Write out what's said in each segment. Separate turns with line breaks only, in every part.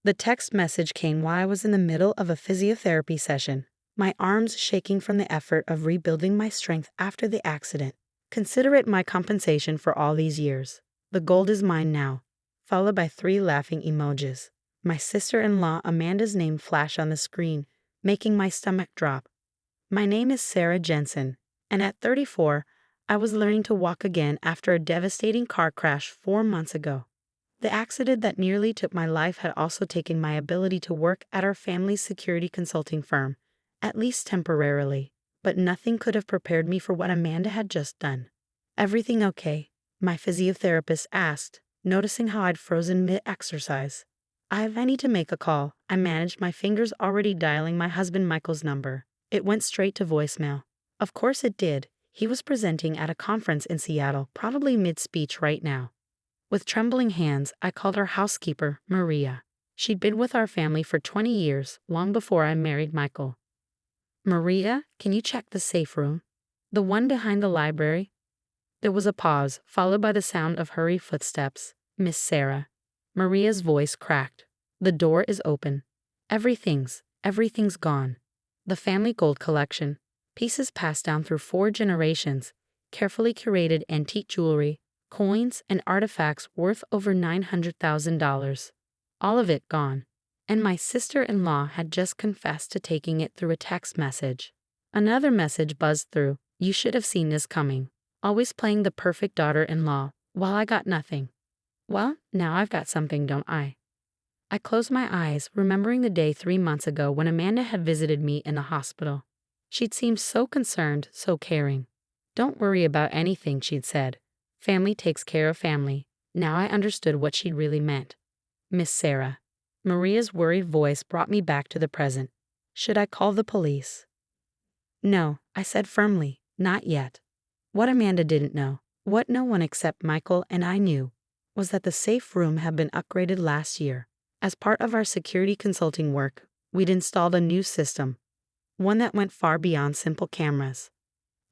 The text message came while I was in the middle of a physiotherapy session, my arms shaking from the effort of rebuilding my strength after the accident. Consider it my compensation for all these years. The gold is mine now. Followed by 3 laughing emojis. My sister-in-law Amanda's name flashed on the screen, making my stomach drop. My name is Sarah Jensen, and at 34, I was learning to walk again after a devastating car crash 4 months ago. The accident that nearly took my life had also taken my ability to work at our family's security consulting firm, at least temporarily, but nothing could have prepared me for what Amanda had just done. "Everything okay?" my physiotherapist asked, noticing how I'd frozen mid-exercise. "I need to make a call." I managed, my fingers already dialing my husband Michael's number. It went straight to voicemail. Of course it did. He was presenting at a conference in Seattle, probably mid-speech right now. With trembling hands, I called our housekeeper, Maria. She'd been with our family for 20 years, long before I married Michael. "Maria, can you check the safe room? The one behind the library?" There was a pause, followed by the sound of hurried footsteps. "Miss Sarah." Maria's voice cracked. "The door is open. Everything's gone. The family gold collection. Pieces passed down through 4 generations. Carefully curated antique jewelry, coins, and artifacts worth over $900,000. All of it gone. And my sister-in-law had just confessed to taking it through a text message." Another message buzzed through. "You should have seen this coming. Always playing the perfect daughter-in-law, while I got nothing. Well, now I've got something, don't I?" I closed my eyes, remembering the day 3 months ago when Amanda had visited me in the hospital. She'd seemed so concerned, so caring. "Don't worry about anything," she'd said. "Family takes care of family." Now I understood what she'd really meant. "Miss Sarah." Maria's worried voice brought me back to the present. "Should I call the police?" "No," I said firmly, "not yet." What Amanda didn't know, what no one except Michael and I knew, was that the safe room had been upgraded last year. As part of our security consulting work, we'd installed a new system, one that went far beyond simple cameras.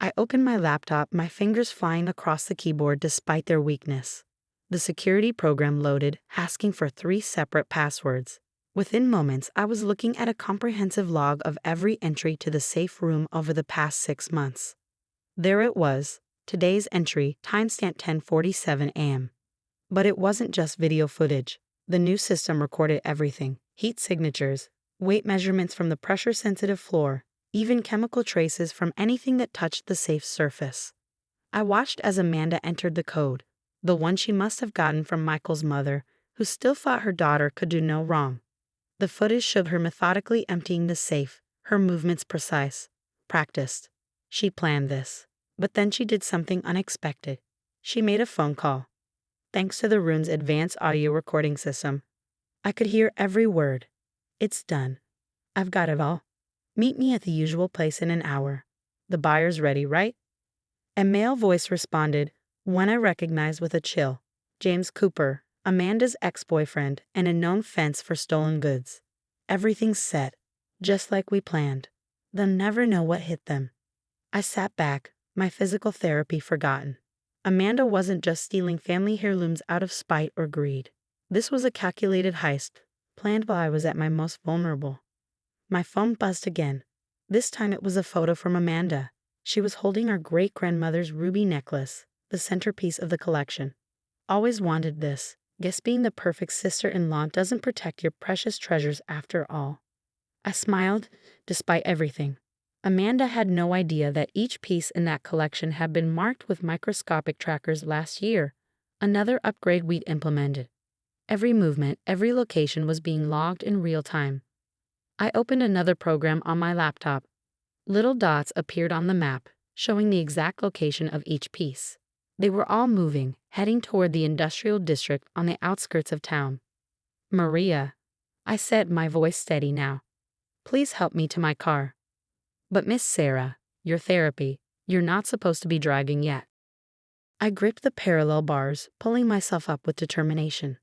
I opened my laptop, my fingers flying across the keyboard despite their weakness. The security program loaded, asking for 3 separate passwords. Within moments, I was looking at a comprehensive log of every entry to the safe room over the past 6 months. There it was, today's entry, timestamp 10:47 a.m. But it wasn't just video footage. The new system recorded everything: heat signatures, weight measurements from the pressure-sensitive floor, even chemical traces from anything that touched the safe surface. I watched as Amanda entered the code, the one she must have gotten from Michael's mother, who still thought her daughter could do no wrong. The footage showed her methodically emptying the safe, her movements precise, practiced. She planned this. But then she did something unexpected. She made a phone call. Thanks to the room's advanced audio recording system, I could hear every word. "It's done. I've got it all. Meet me at the usual place in an hour. The buyer's ready, right?" A male voice responded, one I recognized with a chill. James Cooper, Amanda's ex-boyfriend, and a known fence for stolen goods. "Everything's set, just like we planned. They'll never know what hit them." I sat back, my physical therapy forgotten. Amanda wasn't just stealing family heirlooms out of spite or greed. This was a calculated heist, planned while I was at my most vulnerable. My phone buzzed again. This time it was a photo from Amanda. She was holding her great-grandmother's ruby necklace, the centerpiece of the collection. "Always wanted this. Guess being the perfect sister-in-law doesn't protect your precious treasures after all." I smiled, despite everything. Amanda had no idea that each piece in that collection had been marked with microscopic trackers last year, another upgrade we'd implemented. Every movement, every location was being logged in real time. I opened another program on my laptop. Little dots appeared on the map, showing the exact location of each piece. They were all moving, heading toward the industrial district on the outskirts of town. "Maria," I said, my voice steady now. "Please help me to my car." "But Miss Sarah, your therapy, you're not supposed to be driving yet." I gripped the parallel bars, pulling myself up with determination.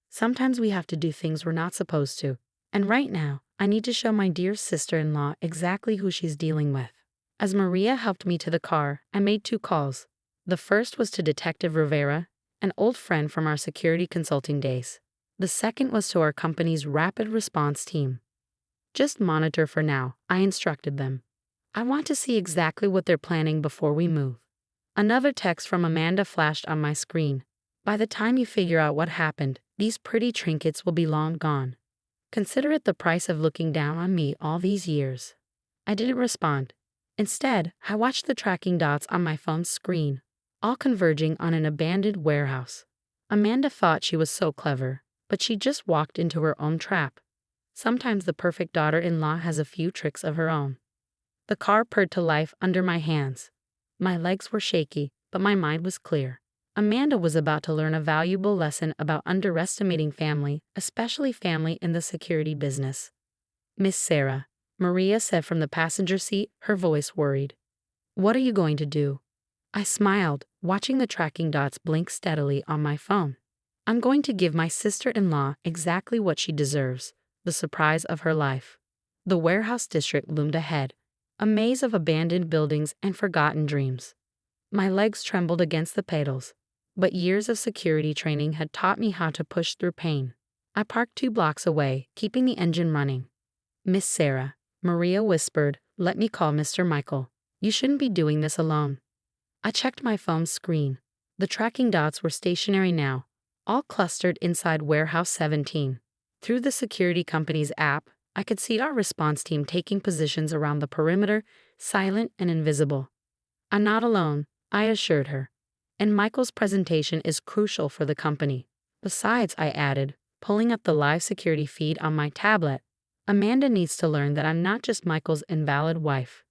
Sometimes we have to do things we're not supposed to, and right now, I need to show my dear sister-in-law exactly who she's dealing with. As Maria helped me to the car, I made 2 calls. The first was to Detective Rivera, an old friend from our security consulting days. The second was to our company's rapid response team. Just monitor for now, I instructed them. I want to see exactly what they're planning before we move. Another text from Amanda flashed on my screen. By the time you figure out what happened, these pretty trinkets will be long gone. Consider it the price of looking down on me all these years. I didn't respond. Instead, I watched the tracking dots on my phone's screen, all converging on an abandoned warehouse. Amanda thought she was so clever, but she just walked into her own trap. Sometimes the perfect daughter-in-law has a few tricks of her own. The car purred to life under my hands. My legs were shaky, but my mind was clear. Amanda was about to learn a valuable lesson about underestimating family, especially family in the security business. "Miss Sarah," Maria said from the passenger seat, her voice worried. "What are you going to do?" I smiled, watching the tracking dots blink steadily on my phone. "I'm going to give my sister-in-law exactly what she deserves, the surprise of her life." The warehouse district loomed ahead, a maze of abandoned buildings and forgotten dreams. My legs trembled against the pedals, but years of security training had taught me how to push through pain. I parked 2 blocks away, keeping the engine running. "Miss Sarah," Maria whispered, "let me call Mr. Michael. You shouldn't be doing this alone." I checked my phone's screen. The tracking dots were stationary now, all clustered inside Warehouse 17. Through the security company's app, I could see our response team taking positions around the perimeter, silent and invisible. "I'm not alone," I assured her. "And Michael's presentation is crucial for the company." Besides, I added, pulling up the live security feed on my tablet, "Amanda needs to learn that I'm not just Michael's invalid wife."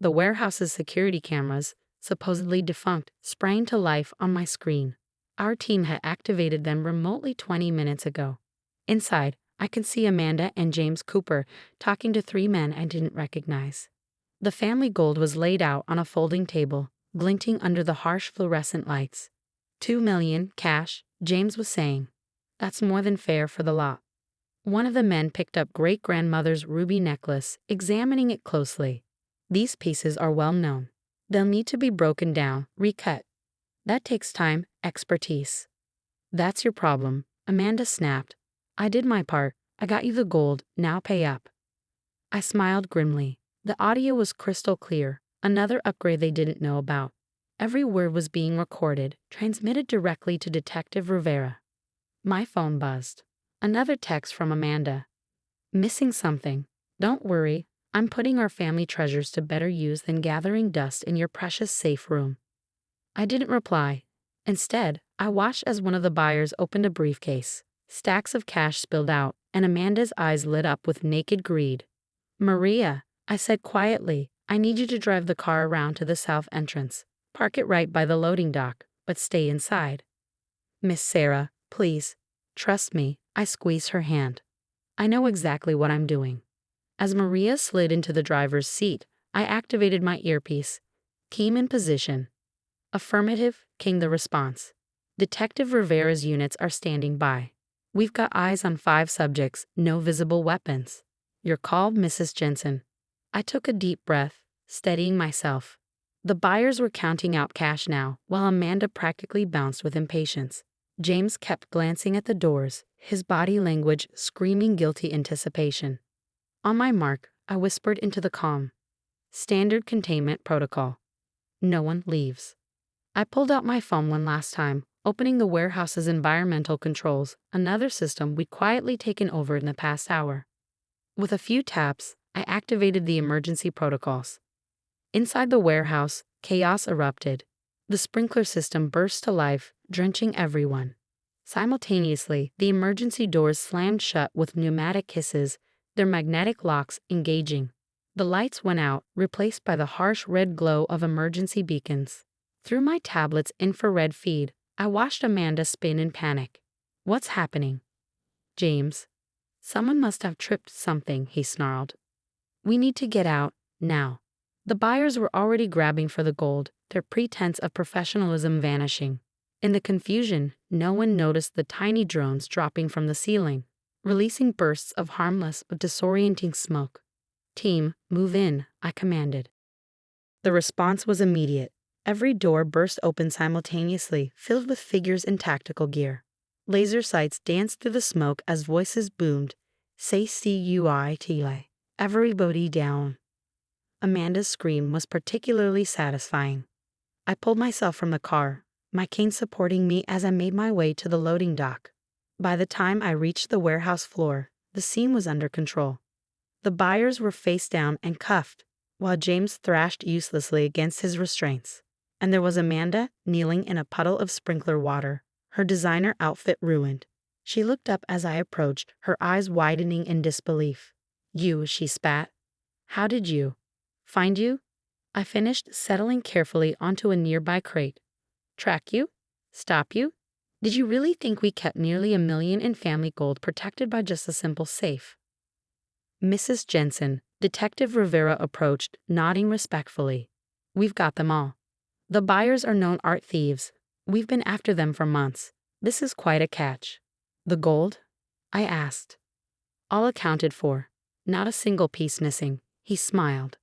The warehouse's security cameras, supposedly defunct, sprang to life on my screen. Our team had activated them remotely 20 minutes ago. Inside, I could see Amanda and James Cooper talking to 3 men I didn't recognize. The family gold was laid out on a folding table, glinting under the harsh fluorescent lights. $2 million, cash, James was saying. "That's more than fair for the lot." One of the men picked up great-grandmother's ruby necklace, examining it closely. "These pieces are well known. They'll need to be broken down, recut. That takes time, expertise." "That's your problem," Amanda snapped. "I did my part. I got you the gold, now pay up." I smiled grimly. The audio was crystal clear, another upgrade they didn't know about. Every word was being recorded, transmitted directly to Detective Rivera. My phone buzzed. Another text from Amanda. "Missing something. Don't worry, I'm putting our family treasures to better use than gathering dust in your precious safe room." I didn't reply. Instead, I watched as one of the buyers opened a briefcase. Stacks of cash spilled out, and Amanda's eyes lit up with naked greed. "Maria," I said quietly, "I need you to drive the car around to the south entrance. Park it right by the loading dock, but stay inside." "Miss Sarah, please. Trust me," I squeezed her hand. "I know exactly what I'm doing." As Maria slid into the driver's seat, I activated my earpiece. "Key in position." "Affirmative," came the response. "Detective Rivera's units are standing by. We've got eyes on 5 subjects, no visible weapons. You're called, Mrs. Jensen." I took a deep breath, steadying myself. The buyers were counting out cash now, while Amanda practically bounced with impatience. James kept glancing at the doors, his body language screaming guilty anticipation. On my mark, I whispered into the comm. "Standard containment protocol. No one leaves." I pulled out my phone one last time, opening the warehouse's environmental controls, another system we'd quietly taken over in the past hour. With a few taps, I activated the emergency protocols. Inside the warehouse, chaos erupted. The sprinkler system burst to life, drenching everyone. Simultaneously, the emergency doors slammed shut with pneumatic hisses, their magnetic locks engaging. The lights went out, replaced by the harsh red glow of emergency beacons. Through my tablet's infrared feed, I watched Amanda spin in panic. "What's happening?" "James. Someone must have tripped something," he snarled. "We need to get out, now." The buyers were already grabbing for the gold, their pretense of professionalism vanishing. In the confusion, no one noticed the tiny drones dropping from the ceiling, releasing bursts of harmless but disorienting smoke. "Team, move in," I commanded. The response was immediate. Every door burst open simultaneously, filled with figures in tactical gear. Laser sights danced through the smoke as voices boomed. Say cuita. Everybody down. Amanda's scream was particularly satisfying. I pulled myself from the car, my cane supporting me as I made my way to the loading dock. By the time I reached the warehouse floor, the scene was under control. The buyers were face down and cuffed, while James thrashed uselessly against his restraints. And there was Amanda kneeling in a puddle of sprinkler water, her designer outfit ruined. She looked up as I approached, her eyes widening in disbelief. You, she spat. How did you find you? I finished, settling carefully onto a nearby crate. Track you? Stop you? Did you really think we kept nearly $1 million in family gold protected by just a simple safe? Mrs. Jensen, Detective Rivera approached, nodding respectfully. We've got them all. The buyers are known art thieves. We've been after them for months. This is quite a catch. The gold? I asked. All accounted for. Not a single piece missing. He smiled.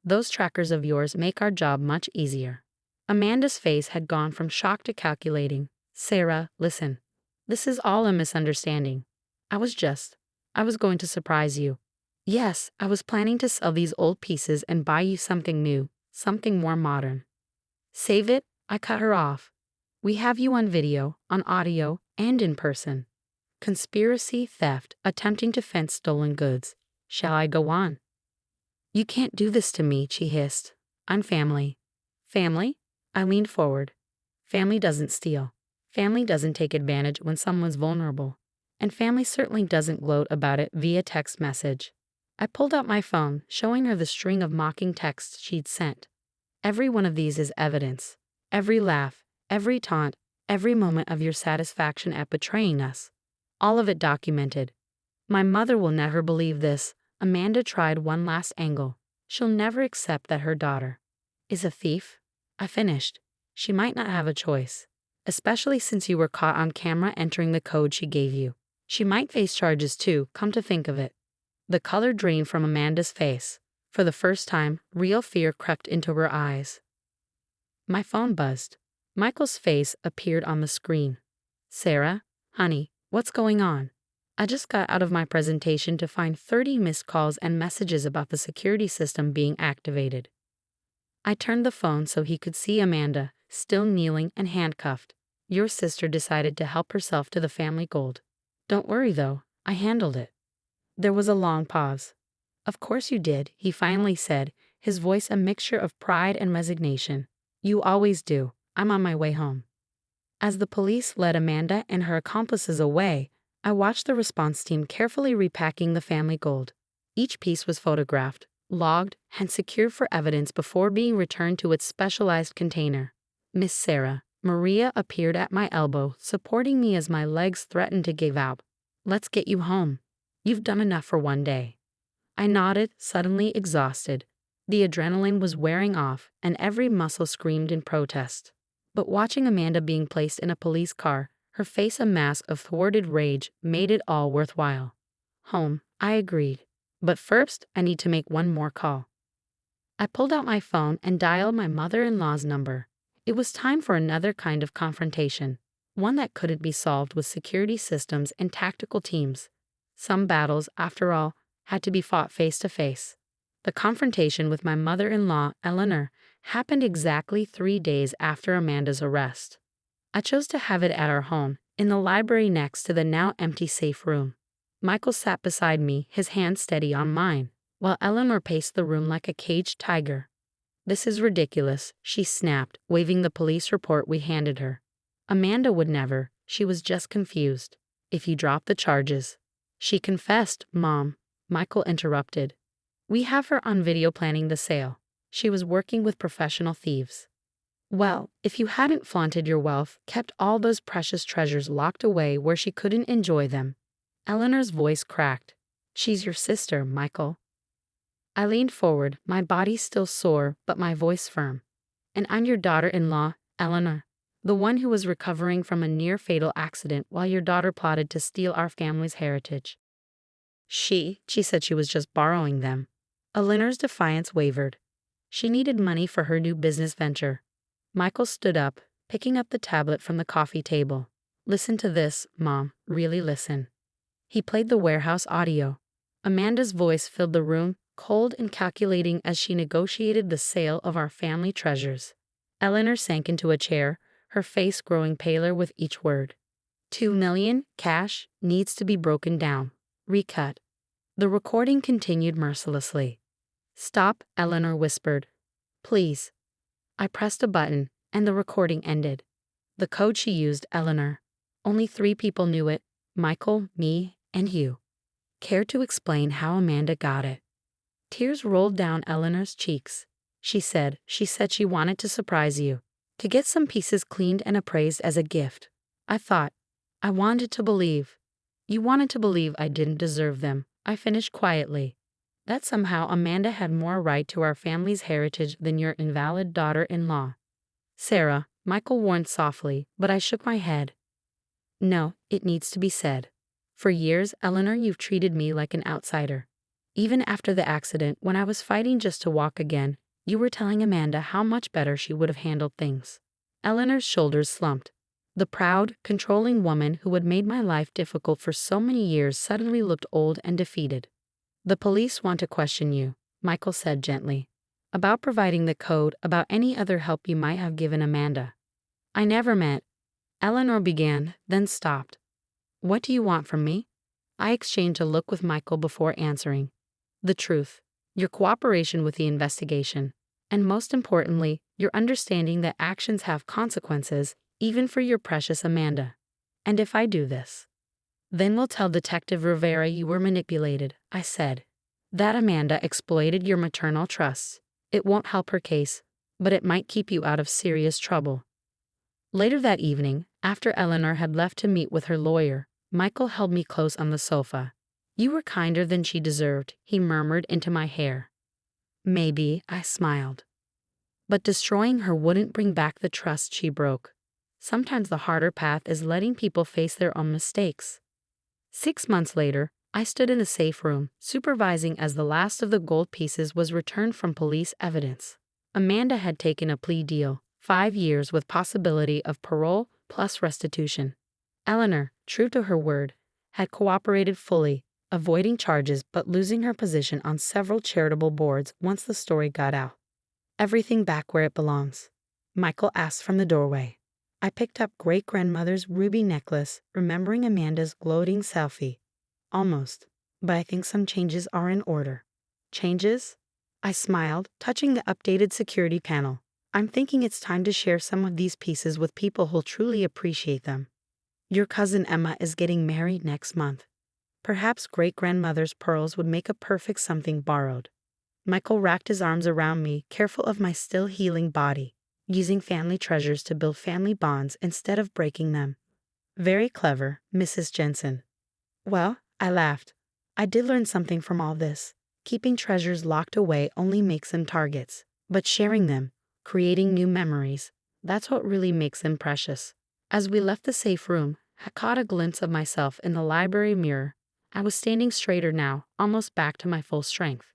Those trackers of yours make our job much easier. Amanda's face had gone from shock to calculating. Sarah, listen. This is all a misunderstanding. I was going to surprise you. Yes, I was planning to sell these old pieces and buy you something new, something more modern. Save it, I cut her off. We have you on video, on audio, and in person. Conspiracy, theft, attempting to fence stolen goods. Shall I go on? You can't do this to me, she hissed. I'm family. Family? I leaned forward. Family doesn't steal. Family doesn't take advantage when someone's vulnerable. And family certainly doesn't gloat about it via text message. I pulled out my phone, showing her the string of mocking texts she'd sent. Every one of these is evidence. Every laugh, every taunt, every moment of your satisfaction at betraying us. All of it documented. My mother will never believe this. Amanda tried one last angle. She'll never accept that her daughter is a thief. I finished. She might not have a choice. Especially since you were caught on camera entering the code she gave you. She might face charges too, come to think of it. The color drained from Amanda's face. For the first time, real fear crept into her eyes. My phone buzzed. Michael's face appeared on the screen. Sarah, honey, what's going on? I just got out of my presentation to find 30 missed calls and messages about the security system being activated. I turned the phone so he could see Amanda, still kneeling and handcuffed. Your sister decided to help herself to the family gold. Don't worry though, I handled it. There was a long pause. Of course you did, he finally said, his voice a mixture of pride and resignation. You always do. I'm on my way home. As the police led Amanda and her accomplices away, I watched the response team carefully repacking the family gold. Each piece was photographed, logged, and secured for evidence before being returned to its specialized container. Miss Sarah, Maria appeared at my elbow, supporting me as my legs threatened to give out. Let's get you home. You've done enough for one day. I nodded, suddenly exhausted. The adrenaline was wearing off, and every muscle screamed in protest. But watching Amanda being placed in a police car, her face a mask of thwarted rage, made it all worthwhile. Home, I agreed. But first, I need to make one more call. I pulled out my phone and dialed my mother-in-law's number. It was time for another kind of confrontation, one that couldn't be solved with security systems and tactical teams. Some battles, after all, had to be fought face to face. The confrontation with my mother-in-law, Eleanor, happened exactly 3 days after Amanda's arrest. I chose to have it at our home, in the library next to the now empty safe room. Michael sat beside me, his hand steady on mine, while Eleanor paced the room like a caged tiger. This is ridiculous, she snapped, waving the police report we handed her. Amanda would never, she was just confused. If you drop the charges. She confessed, Mom, Michael interrupted. We have her on video planning the sale. She was working with professional thieves. Well, if you hadn't flaunted your wealth, kept all those precious treasures locked away where she couldn't enjoy them. Eleanor's voice cracked. She's your sister, Michael. I leaned forward, my body still sore, but my voice firm. And I'm your daughter-in-law, Eleanor, the one who was recovering from a near-fatal accident while your daughter plotted to steal our family's heritage. She said she was just borrowing them. Eleanor's defiance wavered. She needed money for her new business venture. Michael stood up, picking up the tablet from the coffee table. Listen to this, Mom, really listen. He played the warehouse audio. Amanda's voice filled the room, cold and calculating as she negotiated the sale of our family treasures. Eleanor sank into a chair, her face growing paler with each word. 2 million, cash, needs to be broken down. Recut. The recording continued mercilessly. Stop, Eleanor whispered. Please. I pressed a button, and the recording ended. The code she used, Eleanor. Only 3 people knew it, Michael, me, and you. Care to explain how Amanda got it? Tears rolled down Eleanor's cheeks. She said she wanted to surprise you, to get some pieces cleaned and appraised as a gift. I thought, I wanted to believe. You wanted to believe I didn't deserve them, I finished quietly. That somehow Amanda had more right to our family's heritage than your invalid daughter-in-law. Sarah, Michael warned softly, but I shook my head. No, it needs to be said. For years, Eleanor, you've treated me like an outsider. Even after the accident, when I was fighting just to walk again, you were telling Amanda how much better she would have handled things. Eleanor's shoulders slumped. The proud, controlling woman who had made my life difficult for so many years suddenly looked old and defeated. The police want to question you, Michael said gently. About providing the code, about any other help you might have given Amanda. I never meant. Eleanor began, then stopped. What do you want from me? I exchanged a look with Michael before answering. The truth, your cooperation with the investigation, and most importantly, your understanding that actions have consequences, even for your precious Amanda. And if I do this, then we'll tell Detective Rivera you were manipulated, I said. That Amanda exploited your maternal trusts. It won't help her case, but it might keep you out of serious trouble. Later that evening, after Eleanor had left to meet with her lawyer, Michael held me close on the sofa. You were kinder than she deserved, he murmured into my hair. Maybe, I smiled. But destroying her wouldn't bring back the trust she broke. Sometimes the harder path is letting people face their own mistakes. 6 months later, I stood in a safe room, supervising as the last of the gold pieces was returned from police evidence. Amanda had taken a plea deal, 5 years with possibility of parole plus restitution. Eleanor, true to her word, had cooperated fully, avoiding charges but losing her position on several charitable boards once the story got out. Everything back where it belongs, Michael asked from the doorway. I picked up great-grandmother's ruby necklace, remembering Amanda's gloating selfie. Almost, but I think some changes are in order. Changes? I smiled, touching the updated security panel. I'm thinking it's time to share some of these pieces with people who'll truly appreciate them. Your cousin Emma is getting married next month. Perhaps great-grandmother's pearls would make a perfect something borrowed. Michael wrapped his arms around me, careful of my still healing body, using family treasures to build family bonds instead of breaking them. Very clever, Mrs. Jensen. Well, I laughed. I did learn something from all this. Keeping treasures locked away only makes them targets, but sharing them, creating new memories, that's what really makes them precious. As we left the safe room, I caught a glimpse of myself in the library mirror. I was standing straighter now, almost back to my full strength.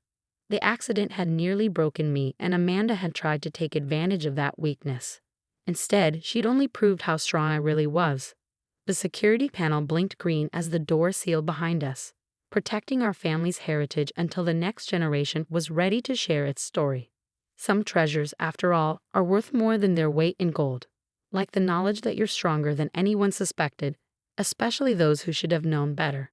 The accident had nearly broken me, and Amanda had tried to take advantage of that weakness. Instead, she'd only proved how strong I really was. The security panel blinked green as the door sealed behind us, protecting our family's heritage until the next generation was ready to share its story. Some treasures, after all, are worth more than their weight in gold. Like the knowledge that you're stronger than anyone suspected, especially those who should have known better.